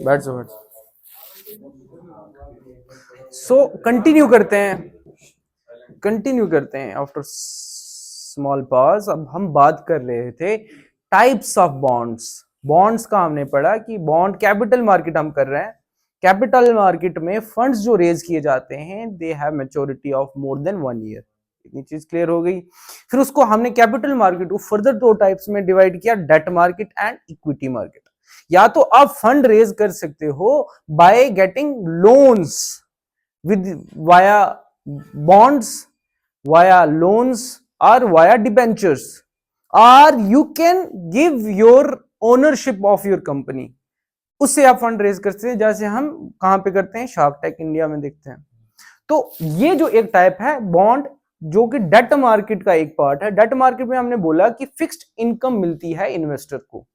बैठ जाओ बैठ। सो कंटिन्यू करते हैं आफ्टर स्मॉल पॉज। अब हम बात कर रहे थे टाइप्स ऑफ बॉन्ड्स। बॉन्ड्स का हमने पढ़ा कि बॉन्ड कैपिटल मार्केट हम कर रहे हैं। कैपिटल मार्केट में फंड्स जो रेज किए जाते हैं they have maturity of more than 1 year. इतनी चीज क्लियर हो गई। फिर उसको हमने कैपिटल मार्केट को फर्दर दो टाइप्स में डिवाइड किया, debt market and equity market. या तो आप फंड रेज कर सकते हो by getting loans with via bonds, via loans or via debentures, or you can give your ownership of your company। उससे आप फंड रेज करते हैं, जैसे हम कहां पे करते हैं, शार्क टैंक इंडिया में देखते हैं। तो ये जो एक टाइप है बॉन्ड जो कि डेट मार्केट का एक पार्ट है। डेट मार्केट में हमने बोला कि फिक्स्ड इनकम मिलती है इन्वेस्टर को।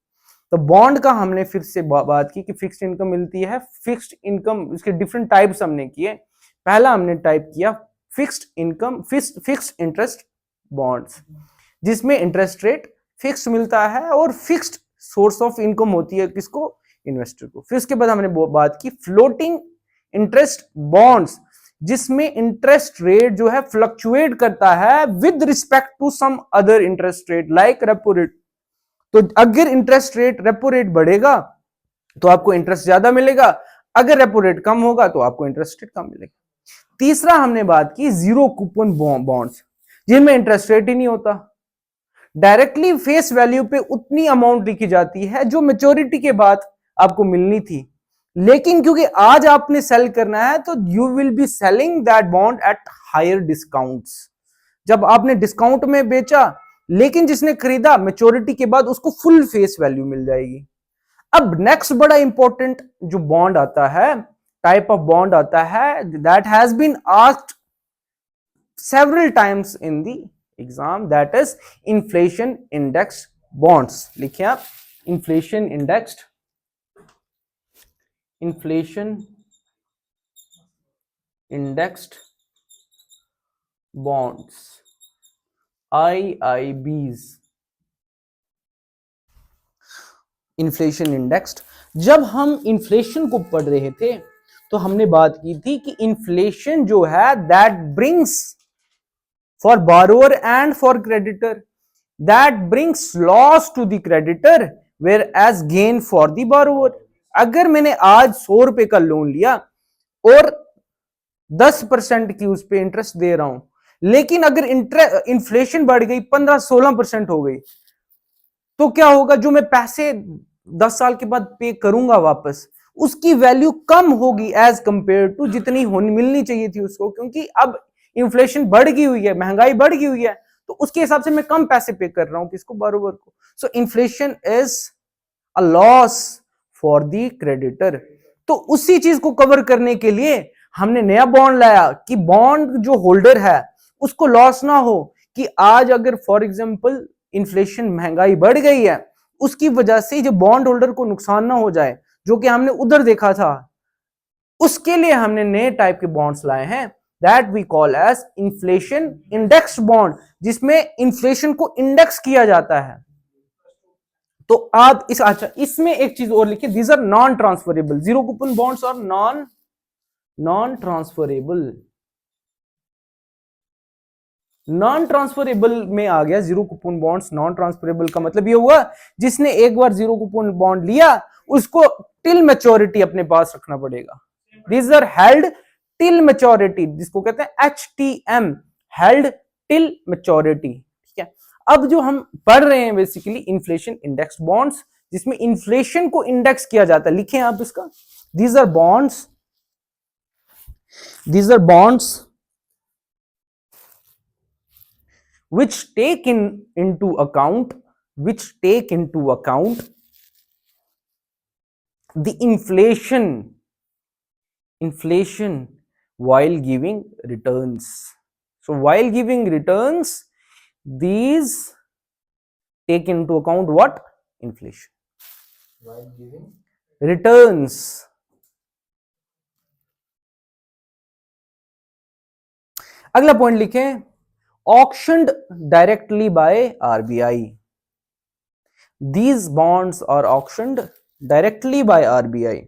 तो बॉन्ड का हमने फिर से बात की कि फिक्स्ड इनकम मिलती है। फिक्स्ड इनकम इसके डिफरेंट टाइप्स हमने किए। पहला हमने टाइप किया fixed income, fixed interest bonds, जिसमें इंटरेस्ट रेट फिक्स्ड मिलता है और फिक्स्ड सोर्स ऑफ इनकम होती है किसको, इन्वेस्टर को। फिर उसके बाद हमने बात की फ्लोटिंग इंटरेस्ट बॉन्ड्स, जिसमें इंटरेस्ट रेट जो है फ्लक्चुएट करता है with respect to some other interest rate like repo rate. तो अगर इंटरेस्ट रेट रेपो रेट बढ़ेगा तो आपको इंटरेस्ट ज्यादा मिलेगा, अगर रेपो रेट कम होगा तो आपको इंटरेस्ट रेट कम मिलेगा। तीसरा हमने बात की जीरो कूपन बॉन्ड्स, जिनमें इंटरेस्ट रेट ही नहीं होता, डायरेक्टली फेस वैल्यू पे उतनी अमाउंट लिखी जाती है जो मैच्योरिटी के बाद आपको मिलनी थी, लेकिन क्योंकि आज आपने सेल करना है तो you will be selling that bond at higher discounts. जब आपने डिस्काउंट में बेचा, लेकिन जिसने खरीदा मैच्योरिटी के बाद उसको फुल फेस वैल्यू मिल जाएगी। अब नेक्स्ट बड़ा इंपॉर्टेंट जो बॉन्ड आता है, टाइप ऑफ बॉन्ड आता है, that has been asked several times in the exam, that is inflation indexed bonds. लिखिए आप, inflation indexed bonds, IIBs, inflation indexed. जब हम इन्फ्लेशन को पढ़ रहे थे तो हमने बात की थी कि इन्फ्लेशन जो है that brings for borrower and for creditor, that brings loss to the creditor whereas gain for the borrower. अगर मैंने आज 100 रुपए का लोन लिया और 10% की उस पर इंटरेस्ट दे रहा हूं, लेकिन अगर इन्फ्लेशन बढ़ गई 15-16% हो गई, तो क्या होगा, जो मैं पैसे 10 साल के बाद पे करूंगा वापस, उसकी वैल्यू कम होगी एज कंपेयर टू जितनी होनी मिलनी चाहिए थी उसको, क्योंकि अब इन्फ्लेशन बढ़ गई हुई है, महंगाई बढ़ गई हुई है, तो उसके हिसाब से मैं कम पैसे पे कर रहा हूं किसको, बारोवर को। सो inflation is a loss for the creditor. तो उसी चीज को कवर करने के लिए हमने नया बॉन्ड लाया कि बॉन्ड जो होल्डर है उसको लॉस ना हो, कि आज अगर फॉर एग्जांपल इन्फ्लेशन, महंगाई बढ़ गई है, उसकी वजह से जो बॉन्ड होल्डर को नुकसान ना हो जाए, जो कि हमने उधर देखा था, उसके लिए हमने नए टाइप के बॉन्ड्स लाए हैं, that we call as inflation index bond, जिसमें इन्फ्लेशन को इंडेक्स किया जाता है। तो आप अच्छा, इसमें एक चीज और लिखिए, these are non transferable, zero coupon bonds और नॉन ट्रांसफरेबल। नॉन ट्रांसफरेबल में आ गया zero coupon bonds. Non transferable का मतलब ये हुआ जिसने एक बार जीरो कूपन बॉन्ड लिया उसको टिल मैच्योरिटी अपने पास रखना पड़ेगा। These are held till maturity, जिसको कहते हैं HTM, हेल्ड टिल मैच्योरिटी। ठीक है, अब जो हम पढ़ रहे हैं बेसिकली इन्फ्लेशन इंडेक्स बॉन्ड्स, जिसमें इन्फ्लेशन को इंडेक्स किया जाता है। लिखें आप इसका, these are bonds which take into account the inflation while giving returns. So while giving returns, these take into account what? Inflation while giving returns. अगला point लिखें, auctioned directly by RBI। These bonds are auctioned directly by RBI.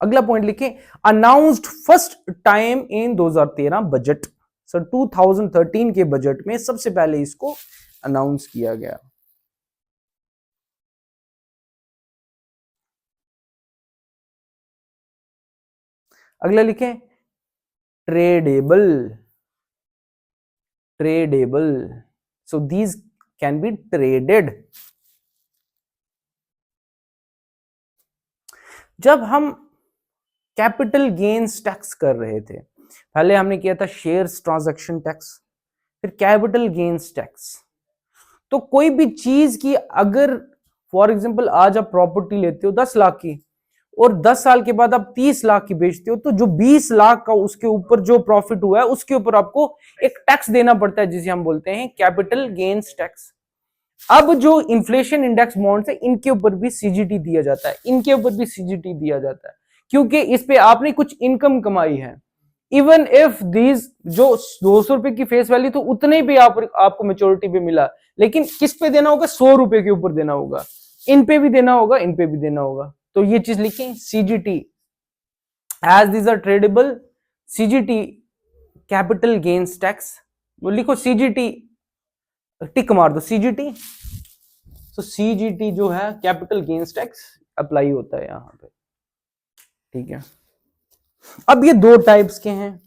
अगला point लिखें, announced first time in 2013 budget. Sir 2013 के budget में सबसे पहले इसको announce किया गया। अगला लिखें, tradable. Tradable, so these can be traded. जब हम कैपिटल गेन्स टैक्स कर रहे थे, पहले हमने किया था शेयर्स ट्रांजैक्शन टैक्स, फिर कैपिटल गेन्स टैक्स। तो कोई भी चीज की अगर फॉर एग्जांपल आज आप प्रॉपर्टी लेते हो 10 लाख की और 10 साल के बाद आप 30 लाख की बेचते हो, तो जो 20 लाख का उसके ऊपर जो प्रॉफिट हुआ है उसके ऊपर आपको एक टैक्स देना पड़ता है जिसे हम बोलते हैं कैपिटल गेन्स टैक्स। अब जो इन्फ्लेशन इंडेक्स बॉन्ड्स है इनके ऊपर भी सीजीटी दिया जाता है, इनके ऊपर भी सीजीटी दिया जाता है, क्योंकि इस पे आपने कुछ इनकम कमाई है। इवन इफ दीज जो 200 रुपए की फेस वैल्यू तो उतने भी आपको मेच्योरिटी पे मिला, लेकिन किस पे देना होगा, 100 रुपए के ऊपर देना होगा, इन पे भी देना होगा, इन पे भी देना होगा। तो ये चीज लिखें, CGT as these are tradable, CGT capital gains tax, वो लिखो सीजीटी, टिक मार दो सीजीटी। तो सीजीटी जो है कैपिटल गेन्स टैक्स अप्लाई होता है यहां पे, ठीक है। अब ये दो टाइप्स के हैं,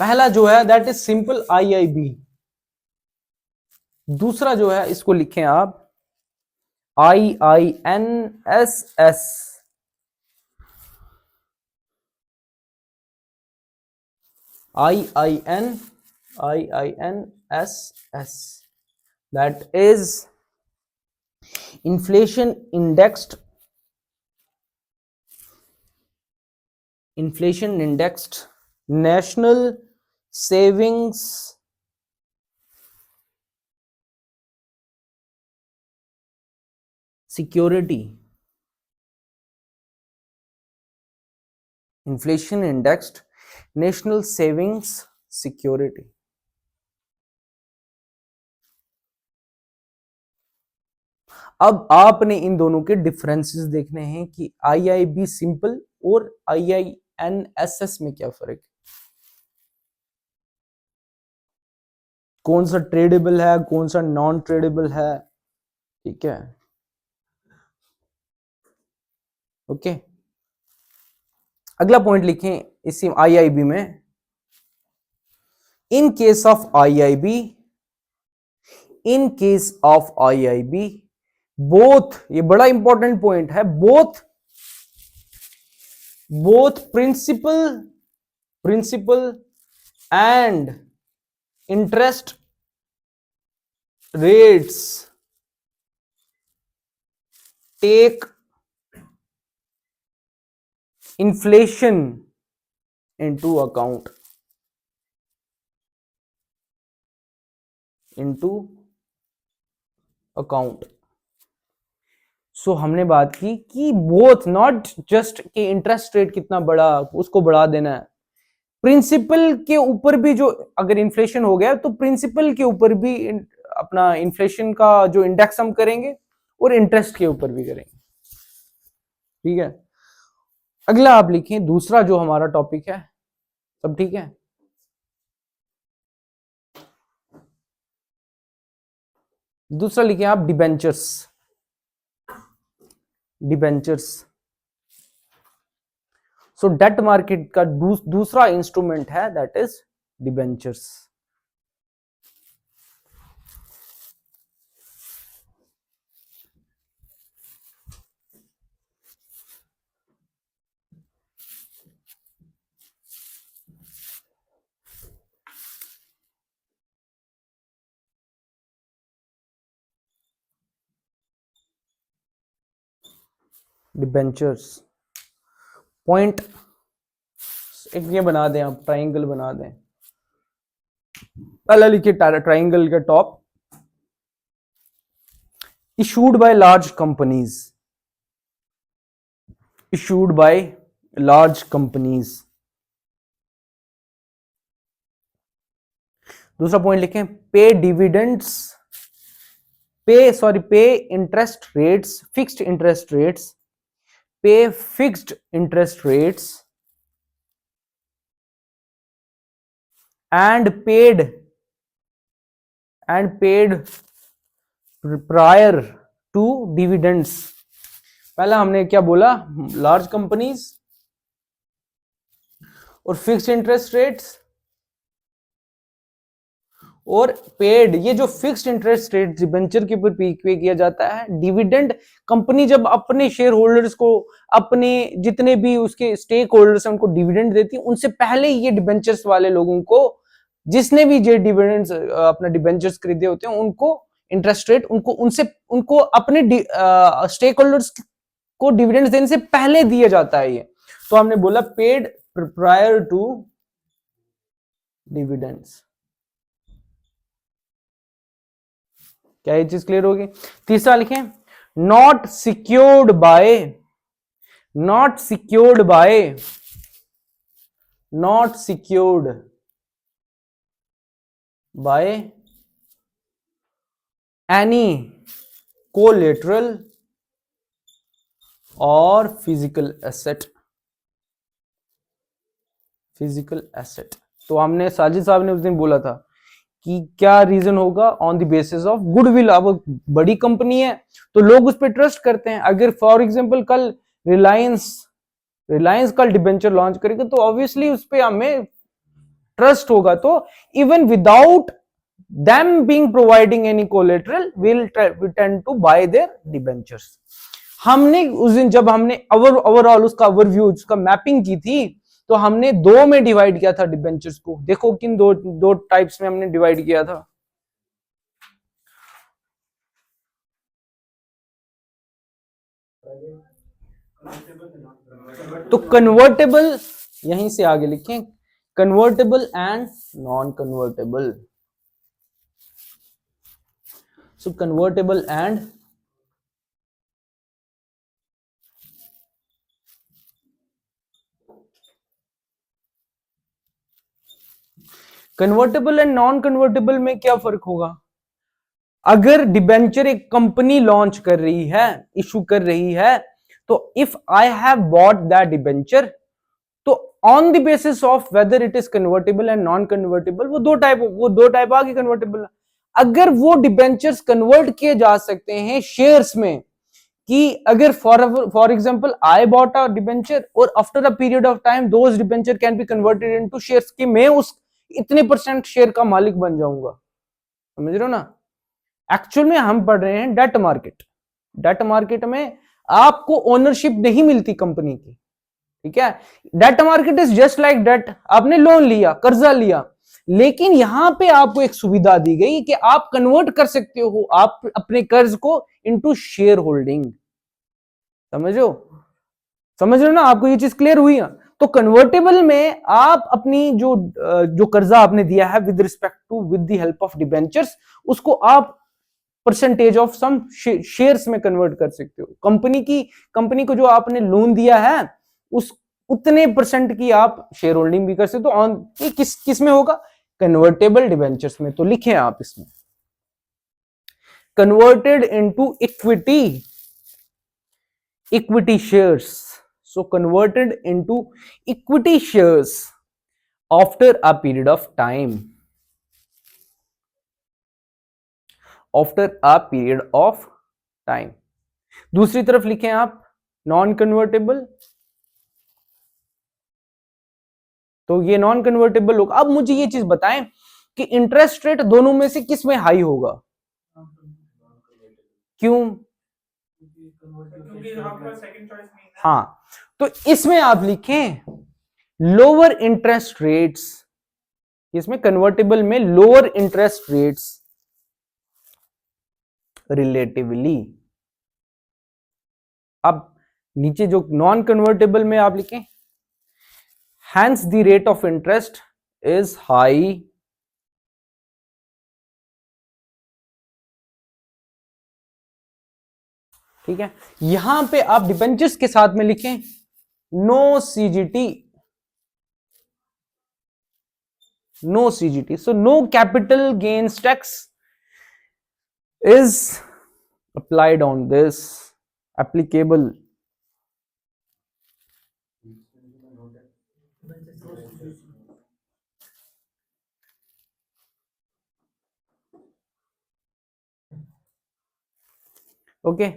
पहला जो है दैट इज सिंपल आईआईबी, दूसरा जो है इसको लिखें आप IINSS, IINSS, that is inflation indexed national savings security, inflation indexed national savings security। अब आपने इन दोनों के डिफरेंसेस देखने हैं कि आईआईबी सिंपल और IINSS में क्या फर्क है, कौन सा ट्रेडेबल है, कौन सा नॉन ट्रेडेबल है, ठीक है, ओके। अगला पॉइंट लिखें इसी आईआईबी में, in case of IIB, in case of IIB both, ये बड़ा इंपॉर्टेंट पॉइंट है, both principal and interest rates take inflation into account, so हमने बात की कि बोथ, नॉट जस्ट कि इंटरेस्ट रेट कितना बड़ा उसको बढ़ा देना है, प्रिंसिपल के ऊपर भी जो अगर इन्फ्लेशन हो गया तो प्रिंसिपल के ऊपर भी अपना इन्फ्लेशन का जो इंडेक्स हम करेंगे और इंटरेस्ट के ऊपर भी करेंगे, ठीक है। अगला आप लिखें दूसरा जो हमारा टॉपिक है, सब ठीक है। दूसरा लिखें आप डिबेंचर्स, सो डेट मार्केट का दूसरा इंस्ट्रूमेंट है that is debentures. Debentures point एक ये बना दें आप, ट्राइंगल बना दें, पहला लिखिए ट्राइंगल के top, issued by large companies, issued by large companies. दूसरा पॉइंट लिखें, pay dividends, pay interest rates, fixed interest rates, pay fixed interest rates and paid prior to dividends। पहला हमने क्या बोला, लार्ज कंपनीज और फिक्स्ड इंटरेस्ट रेट्स और paid, ये जो फिक्स्ड इंटरेस्ट रेट डिबेंचर के ऊपर पे किया जाता है। डिविडेंड, कंपनी जब अपने शेयर होल्डर्स को, अपने जितने भी उसके स्टेक होल्डर्स हैं उनको डिविडेंड देती है, उनसे पहले ये डिबेंचर्स वाले लोगों को, जिसने भी ये डिविडेंड्स अपना डिबेंचर्स खरीदे होते हैं, उनको इंटरेस्ट रेट उनको अपने स्टेक होल्डर्स को डिविडेंड देने से पहले दिया जाता है ये। तो हमने बोला पेड प्रायर टू डिविडेंड्स। क्या ये चीज क्लियर होगी? तीसरा लिखें, not secured by, not secured by, not secured by any collateral और फिजिकल एसेट, फिजिकल एसेट। तो हमने, साजिद साहब ने उस दिन बोला था कि क्या रीजन होगा, on the basis of goodwill. अब बड़ी कंपनी है तो लोग उस पर ट्रस्ट करते हैं। अगर फॉर एग्जांपल कल रिलायंस कल डिबेंचर लॉन्च करेगा तो ऑब्वियसली उस पर हमें ट्रस्ट होगा। तो even without them being providing any collateral will tend to buy their debentures. हमने उस दिन जब हमने ओवरऑल उसका ओवरव्यू, उसका मैपिंग की थी, तो हमने दो में डिवाइड किया था डिबेंचर्स को। देखो किन दो टाइप्स में हमने डिवाइड किया था। तो कन्वर्टेबल, यहीं से आगे लिखें, convertible and non convertible. So convertible and convertible and non convertible में क्या फर्क होगा? अगर डिबेंचर एक कंपनी लॉन्च कर रही है, इशू कर रही है, तो if I have bought that debenture, तो on the basis of whether it is convertible and non convertible, वो दो टाइप आ गए कन्वर्टेबल। अगर वो डिबेंचर्स कन्वर्ट किए जा सकते हैं शेयर्स में, कि अगर for example I bought a debenture और after a period of time those debenture can be converted into shares, कि मैं उस इतने % शेयर का मालिक बन जाऊंगा। समझ रहे हो ना? एक्चुअल में हम पढ़ रहे हैं डेट मार्केट। डेट मार्केट में आपको ओनरशिप नहीं मिलती कंपनी की, ठीक है? Debt market is just like debt, आपने लोन लिया, कर्जा लिया, लेकिन यहां पे आपको एक सुविधा दी गई कि आप कन्वर्ट कर सकते हो आप अपने कर्ज को इनटू शेयर होल्डिंग। समझ रहे हो ना? आपको ये चीज क्लियर हुई है? तो कन्वर्टेबल में आप अपनी जो कर्जा आपने दिया है with respect to, with the help of debentures, उसको आप परसेंटेज ऑफ सम शेयर्स में कन्वर्ट कर सकते हो। कंपनी को जो आपने लोन दिया है उस उतने % की आप शेयर होल्डिंग भी कर सकते हो। ऑन ये किस में होगा? कन्वर्टेबल डिबेंचर्स में। तो लिखें आप इसमें, converted into equity shares. So converted into equity shares after a period of time, after a period of time. दूसरी तरफ लिखें आप नॉन कन्वर्टेबल। तो ये नॉन कन्वर्टेबल होगा। अब मुझे ये चीज बताएं कि इंटरेस्ट रेट दोनों में से किस में हाई होगा? क्यों? हाँ, तो इसमें आप लिखें लोअर इंटरेस्ट रेट्स, इसमें कन्वर्टेबल में लोअर इंटरेस्ट रेट्स रिलेटिवली। अब नीचे जो नॉन कन्वर्टेबल में आप लिखें hence the rate of interest is high ठीक है? यहां पे आप डिबेंचर्स के साथ में लिखें no CGT, no CGT. So no capital gains tax is applied on this, applicable. Okay,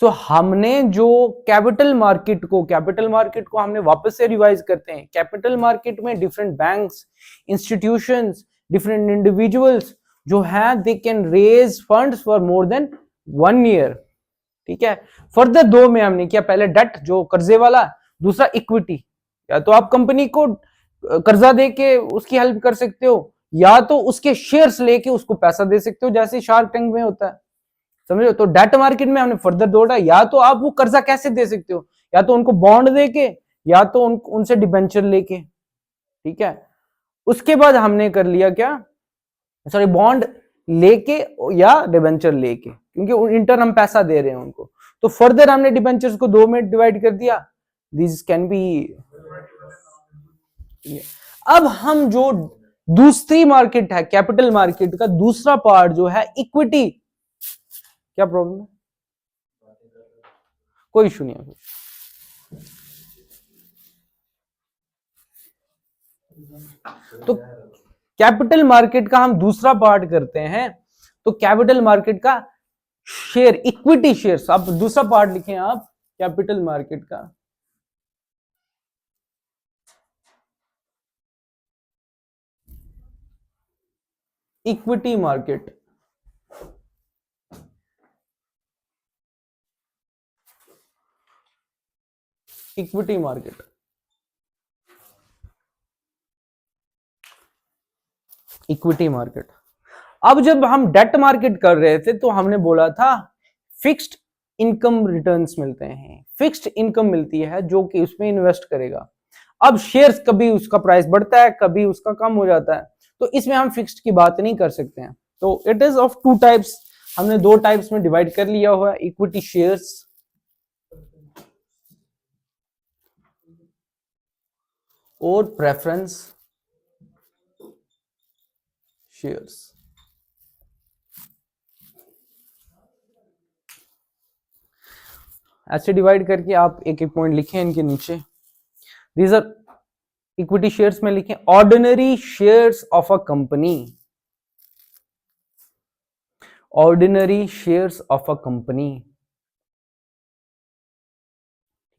so हमने जो कैपिटल मार्केट को हमने वापस से रिवाइज करते हैं। कैपिटल मार्केट में different banks, institutions, different individuals जो है they can raise funds for more than 1 year. ठीक है, फर्दर दो में हमने किया, पहले डेट जो कर्जे वाला, दूसरा इक्विटी। या तो आप कंपनी को कर्जा दे के उसकी हेल्प कर सकते हो, या तो उसके शेयर्स लेके उसको पैसा दे सकते हो, जैसे शार्क टैंक में होता है, समझो। तो डेट मार्केट में हमने फर्दर दौड़ा, या तो आप वो कर्जा कैसे दे सकते हो, या तो उनको बॉन्ड देके, या तो उनसे डिबेंचर लेके। ठीक है, उसके बाद हमने कर लिया क्या, सॉरी, बॉन्ड लेके या डिबेंचर लेके, क्योंकि इंटर्न हम पैसा दे रहे हैं उनको। तो फर्दर हमने डिबेंचर्स को 2 में डिवाइड कर दिया। This can be. अब हम जो दूसरी मार्केट है, कैपिटल मार्केट का दूसरा पार्ट जो है इक्विटी, क्या प्रॉब्लम है? कोई इशू नहीं है। तो कैपिटल मार्केट का हम दूसरा पार्ट करते हैं। तो कैपिटल मार्केट का शेयर, इक्विटी शेयर्स, आप दूसरा पार्ट लिखें आप कैपिटल मार्केट का। Equity market, equity market, equity market. अब जब हम डेट मार्केट कर रहे थे तो हमने बोला था फिक्स्ड इनकम रिटर्न्स मिलते हैं, फिक्स्ड इनकम मिलती है जो कि उसमें इन्वेस्ट करेगा। अब शेयर्स कभी उसका प्राइस बढ़ता है, कभी उसका कम हो जाता है, तो इसमें हम फिक्स्ड की बात नहीं कर सकते हैं। तो इट इज ऑफ 2 टाइप्स, हमने 2 टाइप्स में डिवाइड कर लिया हुआ है, इक्विटी शेयर्स और प्रेफरेंस शेयर्स। ऐसे डिवाइड करके आप एक एक पॉइंट लिखें इनके नीचे। दीज आर इक्विटी शेयर्स में लिखें ordinary shares of a company, ordinary shares of a company.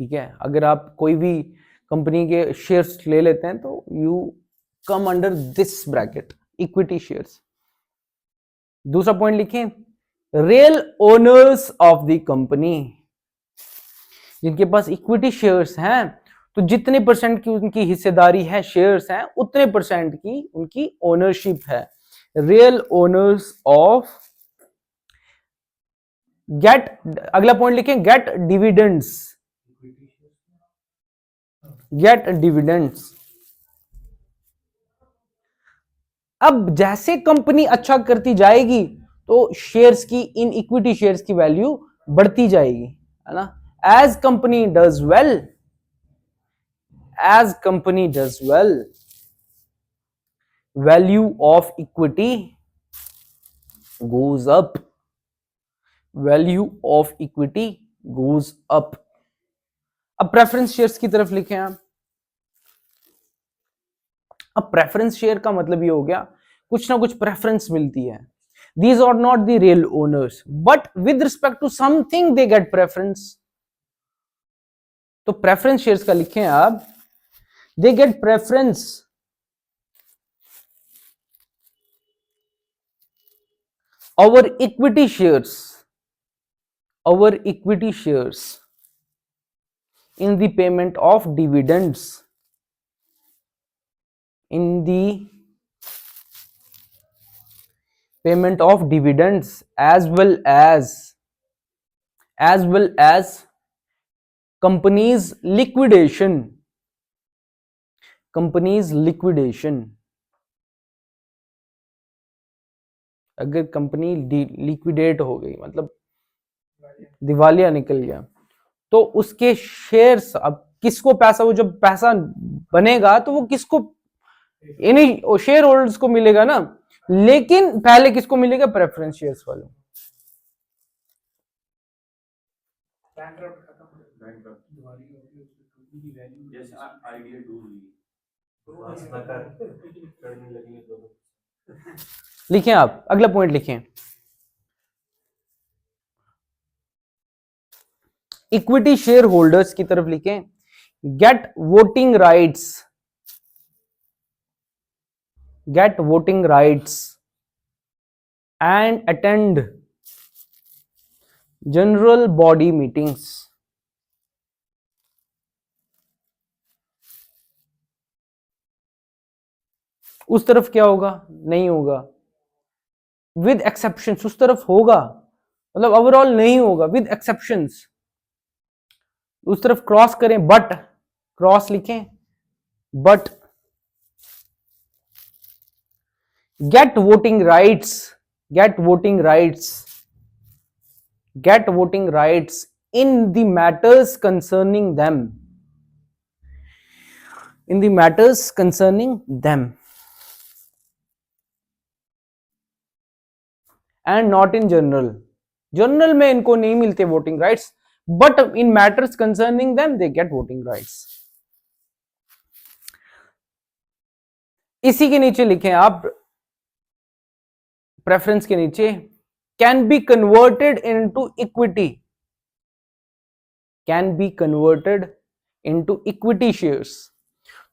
ठीक है, अगर आप कोई भी कंपनी के शेयर्स ले लेते हैं तो you come under this bracket, equity shares. दूसरा पॉइंट लिखें real owners of the company, जिनके पास इक्विटी शेयर्स हैं तो जितने परसेंट की उनकी हिस्सेदारी है, शेयर्स हैं, उतने परसेंट की उनकी ओनरशिप है। रियल ओनर्स ऑफ गेट, अगला पॉइंट लिखें गेट डिविडेंड्स, गेट डिविडेंड्स। अब जैसे कंपनी अच्छा करती जाएगी तो शेयर्स की, इन इक्विटी शेयर्स की वैल्यू बढ़ती जाएगी, है ना। As company does well, as company does well, value of equity goes up, value of equity goes up. अब प्रेफरेंस शेयर्स की तरफ लिखें आप। अब प्रेफरेंस शेयर का मतलब ये हो गया कुछ ना कुछ प्रेफरेंस मिलती है। These are not the real owners, but with respect to something they get preference. तो प्रेफरेंस शेयर्स का लिखें आप, they get preference over equity shares, over equity shares in the payment of dividends, in the payment of dividends as well as company's liquidation, company's liquidation। अगर company liquidate हो गई, मतलब दिवालिया निकल गया, तो उसके शेयर्स अब किसको पैसा, वो जब पैसा बनेगा तो वो किसको, इन्हीं शेयर होल्डर्स को मिलेगा ना, लेकिन पहले किसको मिलेगा, प्रेफरेंस शेयर्स वालों। लिखें आप, अगला पॉइंट लिखें, इक्विटी शेयर होल्डर्स की तरफ लिखें, get voting rights, get voting rights and attend general body meetings. उस तरफ क्या होगा, नहीं होगा, विद एक्सेप्शंस, उस तरफ होगा, मतलब ओवरऑल नहीं होगा, विद एक्सेप्शंस। उस तरफ क्रॉस करें, बट, क्रॉस लिखें, but get voting rights, get voting rights, get voting rights in the matters concerning them, in the matters concerning them and not in general. General में इनको नहीं मिलते voting rights, but in matters concerning them they get voting rights. इसी के नीचे लिखें आप, preference के नीचे, can be converted into equity, can be converted into equity shares.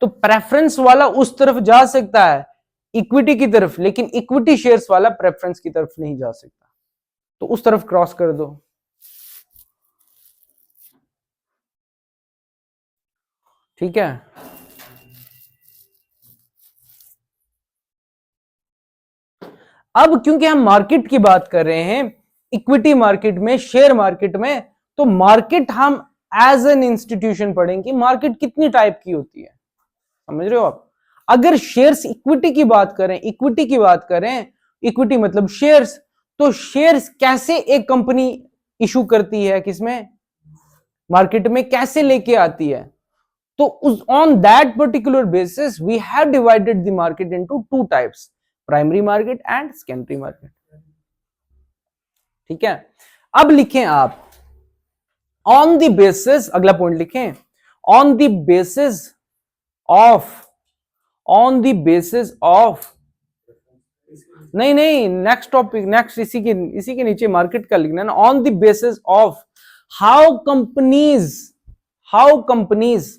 तो प्रेफरेंस वाला उस तरफ जा सकता है इक्विटी की तरफ, लेकिन इक्विटी शेयर्स वाला प्रेफरेंस की तरफ नहीं जा सकता, तो उस तरफ क्रॉस कर दो। ठीक है, अब क्योंकि हम मार्केट की बात कर रहे हैं, इक्विटी मार्केट में, शेयर मार्केट में, तो मार्केट हम एज एन इंस्टीट्यूशन पढ़ेंगे, मार्केट कितनी टाइप की होती है, समझ रहे हो आप। अगर शेयर्स इक्विटी की बात करें, इक्विटी की बात करें, इक्विटी मतलब शेयर्स, तो शेयर्स कैसे एक कंपनी इशू करती है, किसमें, मार्केट में कैसे लेके आती है, तो उस on that particular basis we have divided the market into two types, primary market and secondary market. ठीक है, अब लिखें आप, ऑन द बेसिस, अगला पॉइंट लिखें, on the basis of, on the basis of, नहीं नेक्स्ट टॉपिक, नेक्स्ट इसी के नीचे मार्केट का लिखना है ना, on the basis of how companies, how companies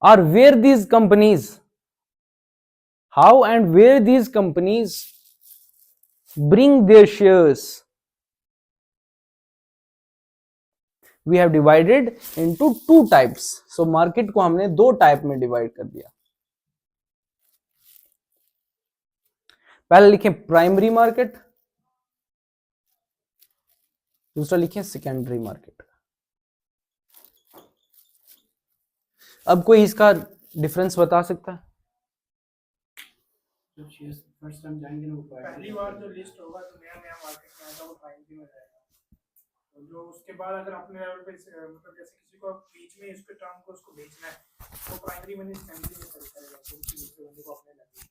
or where these companies, how and where these companies bring their shares, we have divided into two types। so market को हमने दो टाइप में डिवाइड कर दिया। पहले लिखें प्राइमरी मार्केट, दूसरा लिखें सेकेंडरी मार्केट। अब कोई इसका डिफरेंस बता सकता है? फर्स्ट टाइम जाएंगे ना, वो पहली बार जो लिस्ट होगा तो नया नया मार्केट में आएगा, वो प्राइमरी में जाएगा, तो जो उसके बाद अगर अपने लेवल पे मतलब जैसे किसी को बीच में इसके टर्म को उसको बेचना है, तो प्राइमरी मनी सेकेंडरी में सेल करेगा, तो उसी दूसरे बंदे को अपने लगे।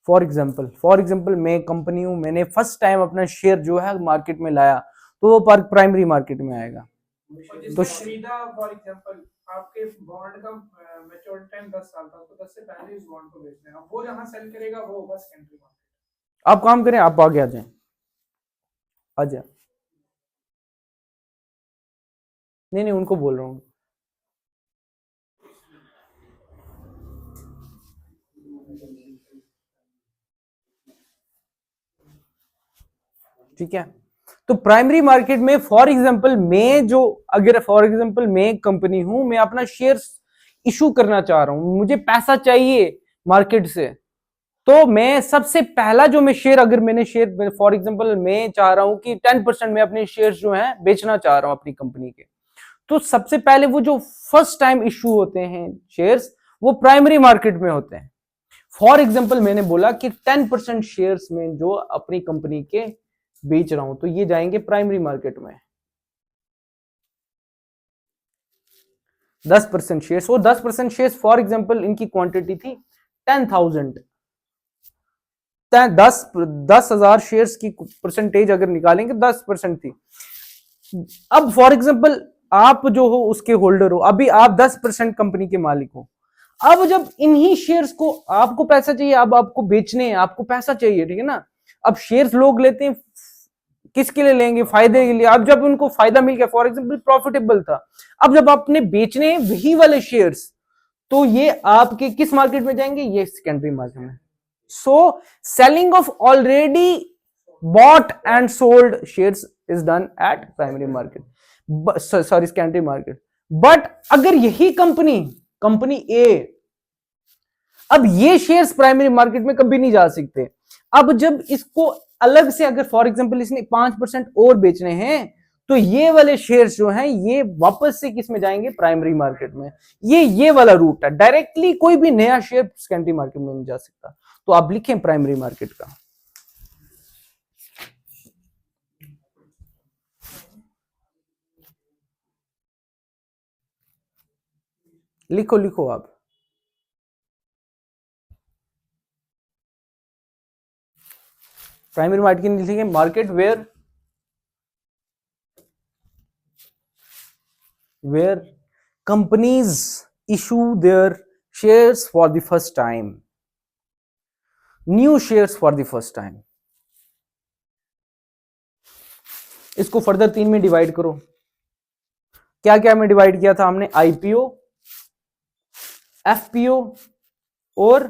फॉर एग्जांपल मैं कंपनी हूं, मैंने फर्स्ट टाइम अपना शेयर जो है मार्केट में लाया, तो वो प्राइमरी मार्केट में आएगा। तो खरीदा, फॉर एग्जांपल आपके बॉन्ड का मैच्योरिटी टाइम 10 साल था, तो 10 से पहले इस बॉन्ड को बेचना है, वो जहां सेल करेगा वो होगा सेकेंडरी मार्केट। आप काम करें, आप आगे आ जाएं, आ जाए, नहीं उनको बोल रहा हूं। ठीक है, तो प्राइमरी मार्केट में फॉर एग्जांपल मैं जो, अगर फॉर एग्जांपल मैं कंपनी हूं, मैं अपना शेयर इशू करना चाह रहा हूं, मुझे पैसा चाहिए मार्केट से, तो मैं सबसे पहला जो मैं शेयर, अगर मैंने शेयर फॉर एग्जांपल मैं चाह रहा हूं कि 10% में अपने शेयर्स जो हैं बेचना चाह रहा हूं अपनी कंपनी के, तो सबसे पहले वो जो फर्स्ट टाइम इशू होते हैं शेयर्स, वो प्राइमरी मार्केट में होते हैं। फॉर एग्जांपल मैंने बोला कि 10% शेयर्स में जो अपनी कंपनी के बेच रहा हूं तो ये जाएंगे प्राइमरी मार्केट में। 10% शेयर्स, वो 10% शेयर्स फॉर एग्जांपल इनकी क्वांटिटी थी 10,000, 10,000 शेयर्स की परसेंटेज अगर निकालेंगे 10% थी। अब फॉर एग्जांपल आप जो हो उसके होल्डर हो, अभी आप 10% कंपनी के मालिक हो। अब जब इन्हीं शेयर्स को आपको पैसा चाहिए, अब आपको बेचने हैं, आपको पैसा चाहिए, ठीक है ना। अब शेयर्स लोग लेते हैं किसके लिए लेंगे? फायदे के लिए। अब जब उनको फायदा मिल गया, फॉर एग्जांपल प्रॉफिटेबल था, अब जब आपने बेचने हैं वही वाले शेयर्स, तो ये आपके किस मार्केट में जाएंगे? ये सेकेंडरी मार्केट में। So selling of already bought and sold shares is done at primary market, sorry secondary market। But अगर यही कंपनी ए, अब ये शेयर्स प्राइमरी मार्केट में कभी नहीं जा सकते। अब जब इसको अलग से अगर फॉर एग्जांपल इसने 5% और बेचने हैं, तो ये वाले शेयर्स जो हैं ये वापस से किस में जाएंगे? प्राइमरी मार्केट में। ये वाला रूट है, डायरेक्टली कोई भी नया शेयर सेकेंडरी मार्केट में नहीं जा सकता। तो आप लिखें प्राइमरी मार्केट का। लिखो आप। प्राइमरी मार्केट लिखेंगे market where companies issue their shares for the first time, new shares for the first time. इसको फर्दर 3 में डिवाइड करो। क्या क्या में डिवाइड किया था हमने? आईपीओ, एफपीओ और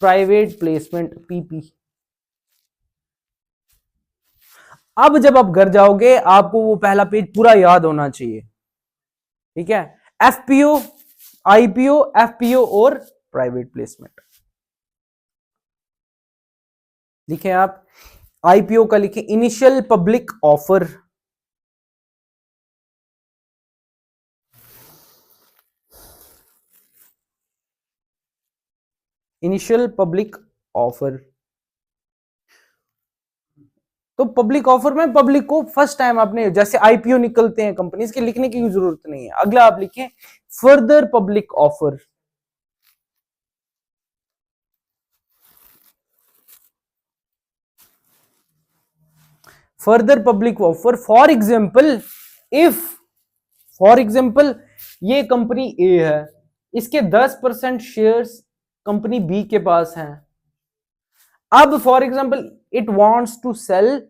प्राइवेट प्लेसमेंट, पीपी। अब जब आप घर जाओगे आपको वो पहला पेज पूरा याद होना चाहिए, ठीक है। एफपीओ, आईपीओ, एफपीओ और प्राइवेट प्लेसमेंट लिखे आप। आईपीओ का लिखे initial public offer, initial public offer. तो पब्लिक ऑफर में पब्लिक को फर्स्ट टाइम आपने, जैसे आईपीओ निकलते हैं कंपनीज के, लिखने की जरूरत नहीं है। अगला आप लिखें further public offer, further public offer. For example ये कंपनी ए है, इसके 10% शेयर्स कंपनी बी के पास हैं। अब for example it wants to sell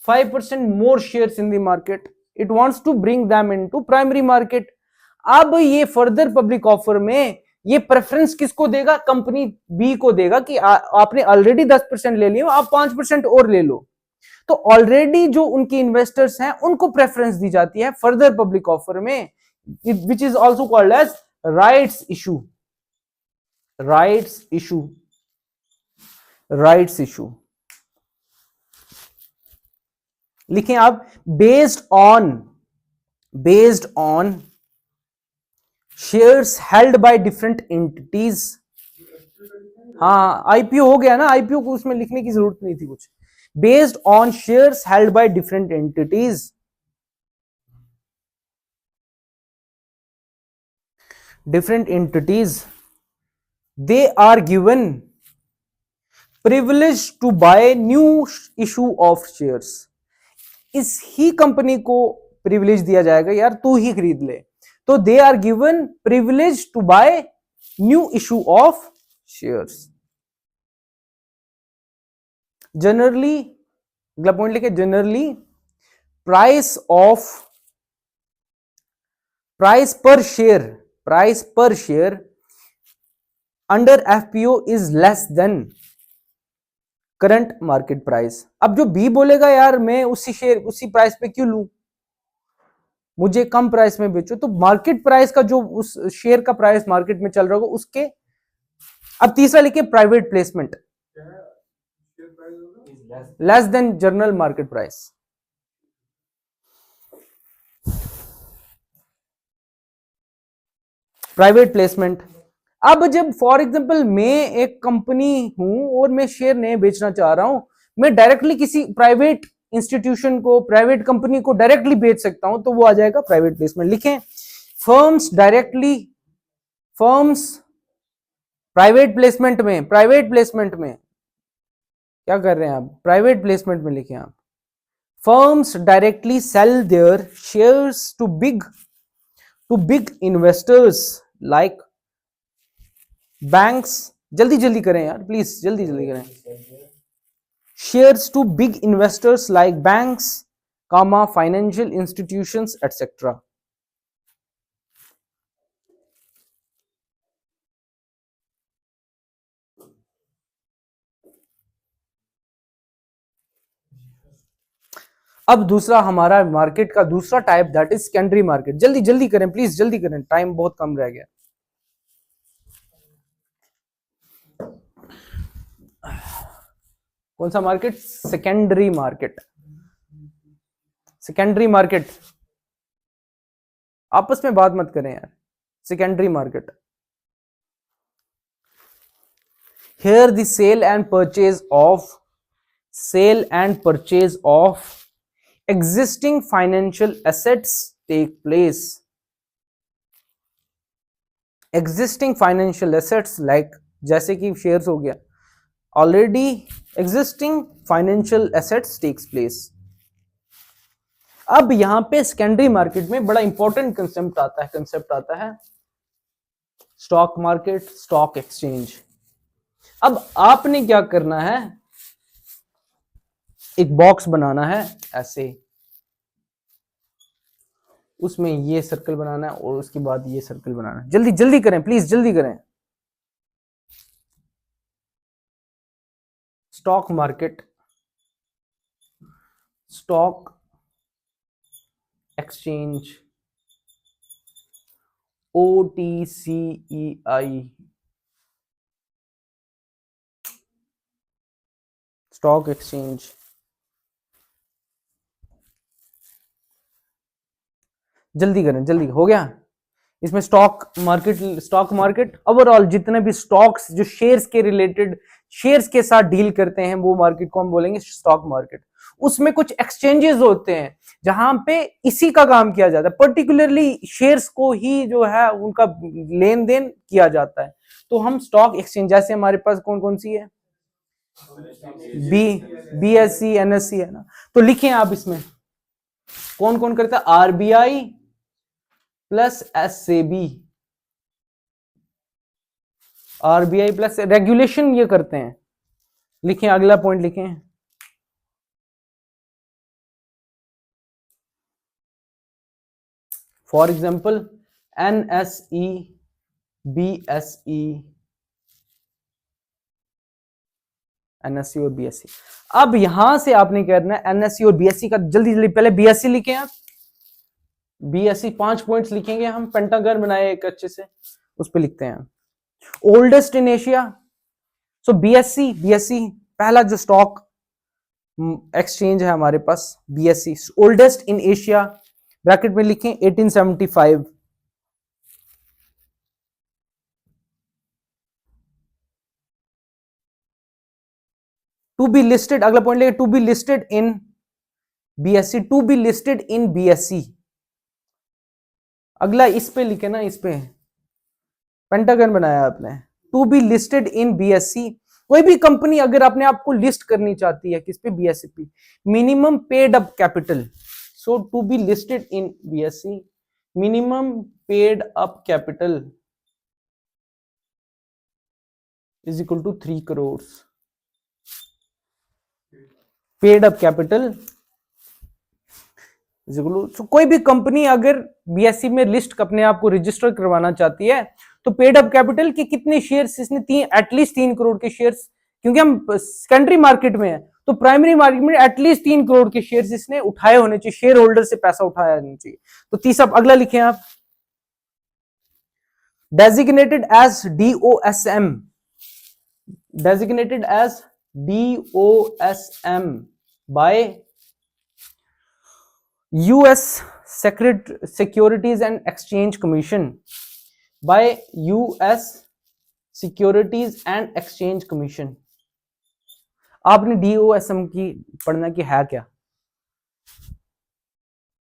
5% more shares in the market, it wants to bring them into primary market. अब ये further public offer में ये प्रेफरेंस किसको देगा? कंपनी बी को देगा कि आपने ऑलरेडी 10% ले लिया, आप 5% और ले लो। तो ऑलरेडी जो उनके इन्वेस्टर्स हैं उनको प्रेफरेंस दी जाती है फर्दर पब्लिक ऑफर में, which is also called as rights issue. Rights issue लिखें आप। Based on shares held by different entities. हाँ, आईपीओ हो गया ना, आईपीओ को उसमें लिखने की जरूरत नहीं थी कुछ। Based on shares held by different entities, they are given privilege to buy new issue of shares। इस ही कंपनी को प्रिविलेज दिया जाएगा, यार तू ही खरीद ले। तो they are given privilege to buy new issue of shares. Generally, अगला पॉइंट लिखे, जनरली प्राइस पर share under FPO is less than current market price. अब जो बी बोलेगा यार मैं उसी प्राइस पे क्यों लूं, मुझे कम प्राइस में बेचो, तो मार्केट प्राइस का जो उस शेयर का प्राइस मार्केट में चल रहा होगा उसके। अब तीसरा लिखे private placement, less than general market price. Private placement. अब जब फॉर एग्जांपल मैं एक कंपनी हूं और मैं शेयर नहीं बेचना चाह रहा हूं, मैं डायरेक्टली किसी प्राइवेट इंस्टीट्यूशन को, प्राइवेट कंपनी को डायरेक्टली बेच सकता हूं, तो वो आ जाएगा प्राइवेट प्लेसमेंट। लिखें firms directly, firms private placement में, प्राइवेट प्लेसमेंट में क्या कर रहे हैं आप, प्राइवेट प्लेसमेंट में लिखें आप, firms directly sell their shares to big investors like banks, जल्दी जल्दी करें यार प्लीज, जल्दी जल्दी करें, shares to big investors like banks, comma financial institutions etcetera. अब दूसरा हमारा मार्केट का दूसरा type, that is secondary market. जल्दी जल्दी करें प्लीज, जल्दी करें, टाइम बहुत कम रह गया। कौन सा market, secondary market. Secondary market, आपस में बात मत करें यार। Secondary market, here the sale and purchase of existing financial assets take place. Existing financial assets like जैसे कि शेयर्स हो गया, already existing financial assets takes place. अब यहां पे सेकेंडरी मार्केट में बड़ा इंपॉर्टेंट कंसेप्ट आता है स्टॉक मार्केट, स्टॉक एक्सचेंज। अब आपने क्या करना है, एक बॉक्स बनाना है ऐसे, उसमें ये सर्कल बनाना है और उसके बाद ये सर्कल बनाना है। जल्दी जल्दी करें प्लीज, जल्दी करें। Stock market, stock exchange, OTCEI, stock exchange. जल्दी करें, जल्दी, हो गया। इसमें स्टॉक मार्केट ओवरऑल जितने भी स्टॉक्स जो शेयर्स के रिलेटेड, शेयर्स के साथ डील करते हैं, वो मार्केट को हम बोलेंगे स्टॉक मार्केट। उसमें कुछ एक्सचेंजेस होते हैं जहां पे इसी का काम किया जाता है, पर्टिकुलरली शेयर्स को ही जो है उनका लेन देन किया जाता है। तो हम स्टॉक एक्सचेंज, जैसे हमारे पास कौन कौन सी है, BSE, NSE है ना, तो लिखें आप इसमें कौन कौन करता है, RBI plus SEBI, RBI plus regulation ये करते हैं। लिखें अगला पॉइंट लिखें, for example NSE, BSE, NSE और BSE। अब यहां से आपने कहना है NSE और BSE का, जल्दी जल्दी पहले BSE लिखें आप, BSE 5 पॉइंट्स लिखेंगे हम, पेंटागन बनाए एक अच्छे से, उस पर लिखते हैं oldest in Asia. So BSE पहला जो स्टॉक एक्सचेंज है हमारे पास, BSE oldest in Asia, bracket में लिखें 1875। टू बी लिस्टेड, अगला पॉइंट लेके, to be listed in BSE, to be listed in BSE। अगला इस पे लिखे ना, इस पे पेंटागन बनाया आपने, to be listed in BSE। कोई भी कंपनी अगर अपने आप को लिस्ट करनी चाहती है किस पे, BSE पे, minimum paid up capital, so to be listed in BSE, minimum paid up capital is equal to 3 crore. Paid up capital, so, कोई भी कंपनी अगर BSE में लिस्ट अपने आप को रजिस्टर करवाना चाहती है, तो पेड अप कैपिटल के कितने शेयर्स इसने, एटलीस्ट 3 करोड़ के शेयर्स, क्योंकि हम सेकेंडरी मार्केट में है, तो प्राइमरी मार्केट में एटलीस्ट 3 करोड़ के शेयर्स इसने उठाए होने चाहिए, शेयर होल्डर से पैसा उठाया होना चाहिए। तो तीसरा, अगला लिखें आप, designated as DOSM, designated as DOSM by US Securities and Exchange Commission, by US Securities and Exchange Commission। आपने DOSM की पढ़ना कि है क्या?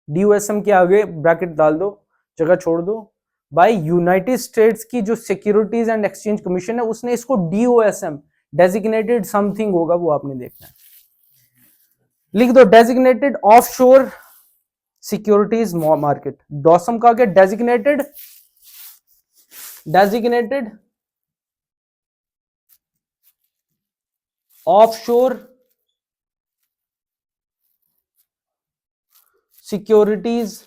DOSM के आगे ब्रैकेट डाल दो, जगह छोड़ दो। भाई यूनाइटेड स्टेट्स की जो सिक्योरिटीज एंड एक्सचेंज कमीशन है उसने इसको DOSM डेजिग्नेटेड समथिंग होगा, वो आपने देखना है। लिख दो designated offshore securities market. DOSM का क्या? Designated offshore securities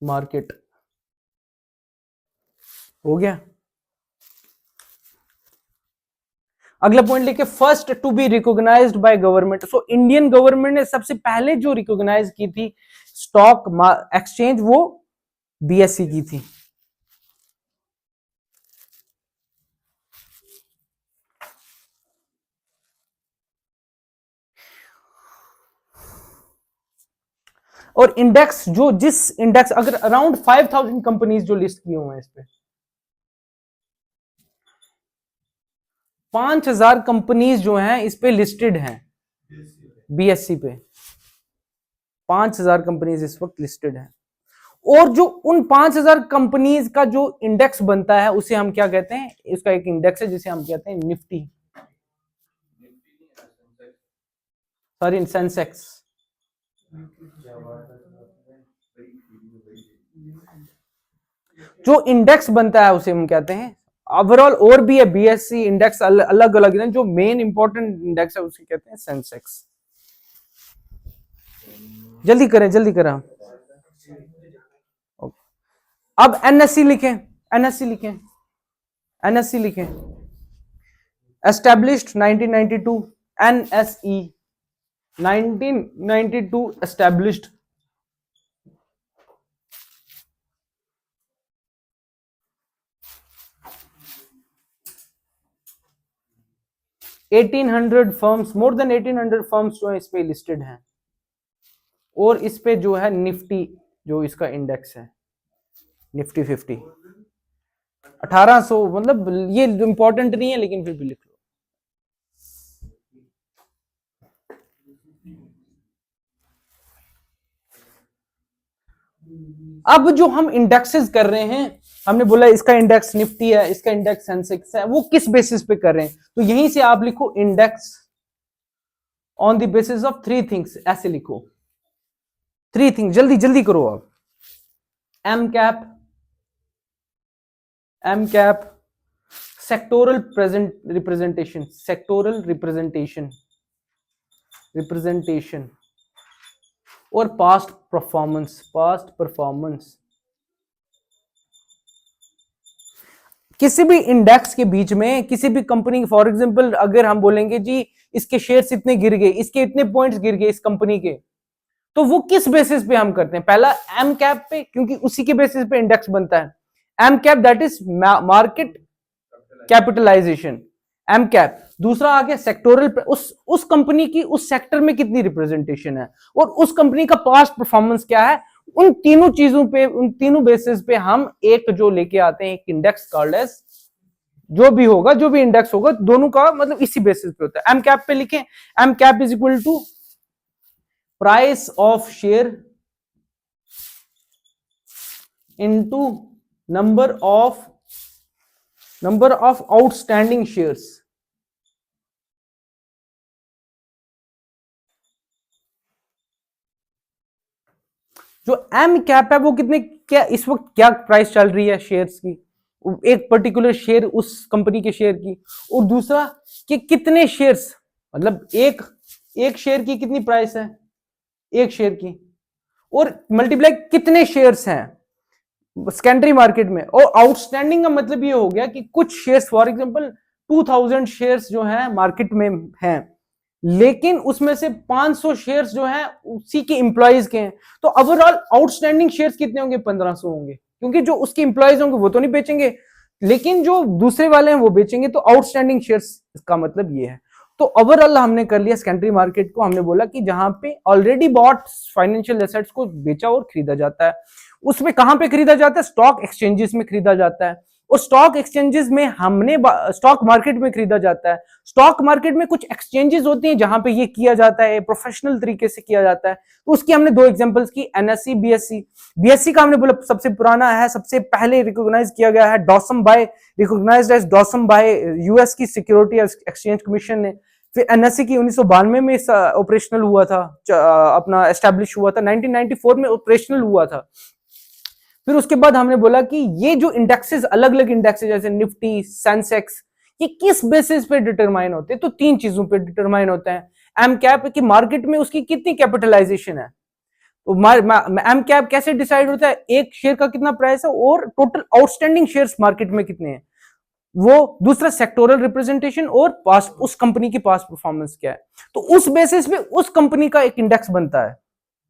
market. हो गया। अगला पॉइंट लिखे first to be recognised by government. So Indian government ने सबसे पहले जो रिकॉग्नाइज की थी स्टॉक एक्सचेंज, वो BSE की थी। और इंडेक्स जो जिस इंडेक्स अगर अराउंड 5000 कंपनीज जो लिस्ट किए हुए हैं इस पे, 5000 कंपनीज जो हैं इस पे लिस्टेड हैं BSE पे। 5000 कंपनीज इस वक्त लिस्टेड हैं। और जो उन 5000 कंपनीज का जो इंडेक्स बनता है उसे हम क्या कहते हैं? इसका एक इंडेक्स है जिसे हम कहते हैं निफ्टी, सॉरी सेंसेक्स। जो इंडेक्स बनता है उसे हम कहते हैं ओवरऑल। और भी है BSE इंडेक्स अलग अलग है, जो मेन इंपॉर्टेंट इंडेक्स है उसे कहते हैं सेंसेक्स। जल्दी करें जल्दी करें। अब NSE लिखें, NSE लिखें, NSE लिखें। Established 1992, NSE 1992 established. Firms, more than 1800 firms जो है इस पे लिस्टेड हैं। और इस पे जो है निफ्टी, जो इसका इंडेक्स है निफ्टी 50 1800, मतलब ये इंपॉर्टेंट नहीं है लेकिन फिर भी लिख लो। अब जो हम इंडेक्सेस कर रहे हैं, हमने बोला इसका इंडेक्स निफ्टी है, इसका इंडेक्स सेंसेक्स है, वो किस बेसिस पे कर रहे हैं? तो यहीं से आप लिखो index on the basis of 3 things. ऐसे लिखो 3 थिंग्स, जल्दी जल्दी करो आप। M cap, sectoral representation, sectoral representation और पास्ट परफॉर्मेंस। किसी भी इंडेक्स के बीच में किसी भी कंपनी, फॉर एग्जांपल अगर हम बोलेंगे जी इसके शेयर्स इतने गिर गए, इसके इतने पॉइंट्स गिर गए इस कंपनी के, तो वो किस बेसिस पे हम करते हैं? पहला एम कैप पे, क्योंकि उसी के बेसिस पे इंडेक्स बनता है। M cap that is market capitalisation, M cap. दूसरा आ गया सेक्टोरल, उस कंपनी की उस सेक्टर में कितनी रिप्रेजेंटेशन है और उस कंपनी का पास्ट परफॉर्मेंस क्या है। उन तीनों चीजों पे, उन तीनों बेसिस पे हम एक जो लेके आते हैं, एक इंडेक्स कॉल्ड एज, जो भी होगा, जो भी इंडेक्स होगा, दोनों का मतलब इसी बेसिस पे होता है। एम कैप पे लिखें, M cap is equal to price of share into number of outstanding shares. जो एम कैप है वो कितने, क्या इस वक्त क्या प्राइस चल रही है शेयर्स की, एक पर्टिकुलर शेयर उस कंपनी के शेयर की, और दूसरा कि कितने शेयर्स, मतलब एक शेयर की कितनी प्राइस है एक शेयर की, और मल्टीप्लाई कितने शेयर्स हैं सेकेंडरी मार्केट में। और आउटस्टैंडिंग का मतलब ये हो गया कि कुछ शेयर्स, फॉर एग्जांपल 2000 शेयर्स जो हैं मार्केट में हैं, लेकिन उसमें से 500 शेयर्स जो हैं उसी के इंप्लॉइज के हैं, तो ओवरऑल आउटस्टैंडिंग शेयर्स कितने होंगे? 1500 होंगे, क्योंकि जो उसके इंप्लॉइज होंगे वो तो नहीं बेचेंगे, लेकिन जो दूसरे वाले हैं वो बेचेंगे। तो आउटस्टैंडिंग शेयर्स का मतलब ये है। तो ओवरऑल हमने कर लिया सेकेंडरी मार्केट को, हमने बोला कि जहां पे ऑलरेडी बॉट फाइनेंशियल एसेट्स को बेचा और खरीदा जाता है, उसमें कहां पे खरीदा जाता है? स्टॉक एक्सचेंजेस में खरीदा जाता है। और स्टॉक एक्सचेंजेस में हमने स्टॉक मार्केट में खरीदा जाता है। स्टॉक मार्केट में कुछ एक्सचेंजेस होती हैं जहां पे ये किया जाता है, प्रोफेशनल तरीके से किया जाता है। तो उसकी हमने दो एग्जांपल्स की, एनएससी, बीएससी। बीएससी का हमने बोला सबसे पुराना है, सबसे पहले रिकॉग्नाइज किया गया है डॉसम बाय, रिकॉग्नाइज्ड एज डॉसम बाय यूएस की सिक्योरिटी एक्सचेंज कमीशन ने। फिर एनएससी की 1992 में ऑपरेशनल हुआ था, अपना एस्टेब्लिश हुआ था, 1994 में ऑपरेशनल हुआ था। फिर उसके बाद हमने बोला कि ये जो इंडेक्सेस, अलग अलग इंडेक्सेस जैसे निफ्टी, सेंसेक्स, ये किस बेसिस पे डिटरमाइन होते हैं? तो तीन चीजों पे डिटरमाइन होते हैं। एम कैप की मार्केट में उसकी कितनी कैपिटलाइजेशन है, तो एम कैप कैसे डिसाइड होता है? एक शेयर का कितना प्राइस है और टोटल आउटस्टैंडिंग शेयर्स मार्केट में कितने हैं। वो दूसरा सेक्टोरल रिप्रेजेंटेशन और पास उस कंपनी की पास परफॉर्मेंस क्या है। तो उस बेसिस पे उस कंपनी का एक इंडेक्स बनता है,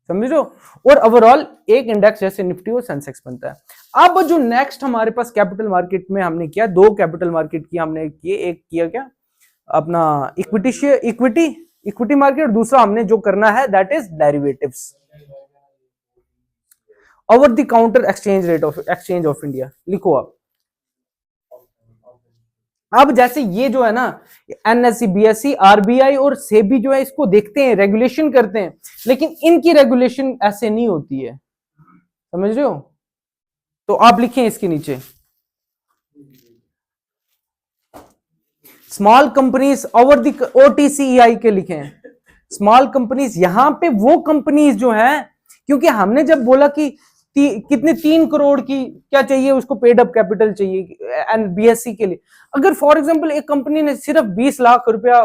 समझो। और ओवरऑल एक इंडेक्स जैसे निफ्टी और सेंसेक्स बनता है। अब जो नेक्स्ट हमारे पास कैपिटल मार्केट में हमने किया, दो कैपिटल मार्केट की हमने किए, एक किया क्या अपना इक्विटी शेयर, इक्विटी मार्केट, और दूसरा हमने जो करना है that is derivatives, over the counter exchange of India. लिखो अब जैसे ये जो है ना एनएससी, बीएससी, आरबीआई और सेबी जो है इसको देखते हैं, रेगुलेशन करते हैं, लेकिन इनकी रेगुलेशन ऐसे नहीं होती है, समझ रहे हो। तो आप लिखें इसके नीचे स्मॉल कंपनीज ओवर द ओटीसीआई के लिखें। स्मॉल कंपनीज, यहां पे वो कंपनीज जो है, क्योंकि हमने जब बोला कि कितने 3 करोड़ की क्या चाहिए उसको, पेड अप कैपिटल चाहिए एंड बीएससी के लिए। अगर फॉर एग्जांपल एक कंपनी ने सिर्फ 20 लाख रुपया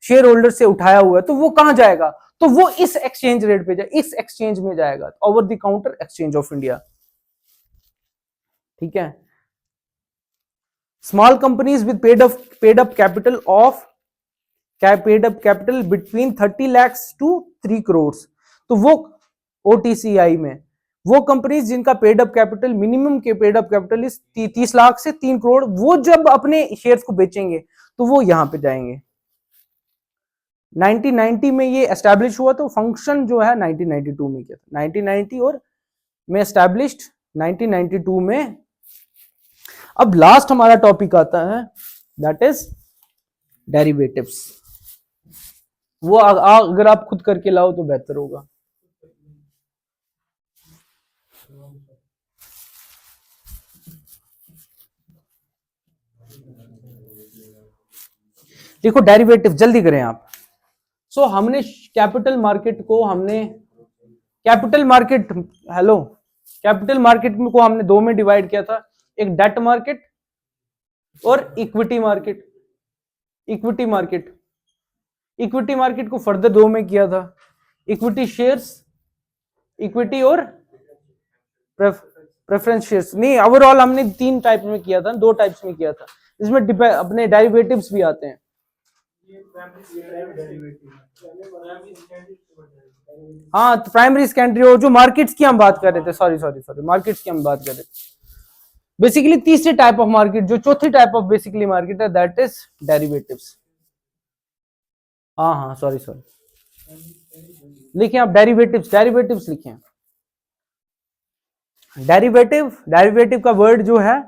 शेयर होल्डर से उठाया हुआ है, तो वो कहां जाएगा? तो वो इस एक्सचेंज रेट पे जाएगा, इस एक्सचेंज में जाएगा, over the counter exchange of India, ठीक है। Small companies with paid up capital between 30 lakhs to 3 crores, तो वो ओटीसीआई में वो कंपनीज जिनका पेड अप कैपिटल, मिनिमम के पेड अप कैपिटल इस 30 लाख से 3 करोड़, वो जब अपने शेयर्स को बेचेंगे तो वो यहां पे जाएंगे। 1990 में ये एस्टैब्लिश हुआ, तो फंक्शन जो है 1992 में किया था, 1990 और में एस्टैब्लिश्ड 1992 में। अब लास्ट हमारा टॉपिक आता है दैट इज डेरिवेटिव्स। वो अगर आप खुद करके लाओ तो बेहतर होगा। देखो डेरिवेटिव जल्दी करें आप। सो हमने कैपिटल मार्केट को कैपिटल मार्केट को हमने दो में डिवाइड किया था, एक डेट मार्केट और इक्विटी मार्केट। इक्विटी मार्केट को फर्दर दो में किया था, इक्विटी शेयर्स, इक्विटी और प्रेफरेंस शेयर्स। नहीं, ओवरऑल हमने 3 टाइप में किया था, 2 टाइप्स में किया था, इसमें अपने डेरिवेटिव्स भी आते हैं। हाँ, तो प्राइमरी सेकेंडरी और जो मार्केट्स की हम बात कर रहे थे, सॉरी मार्केट्स की हम बात कर रहे थे। बेसिकली तीसरी टाइप ऑफ मार्केट, जो चौथी टाइप ऑफ बेसिकली मार्केट है दैट इज डेरिवेटिव्स। हाँ सॉरी लिखें आप डेरिवेटिव्स लिखें। डेरिवेटिव का वर्ड जो है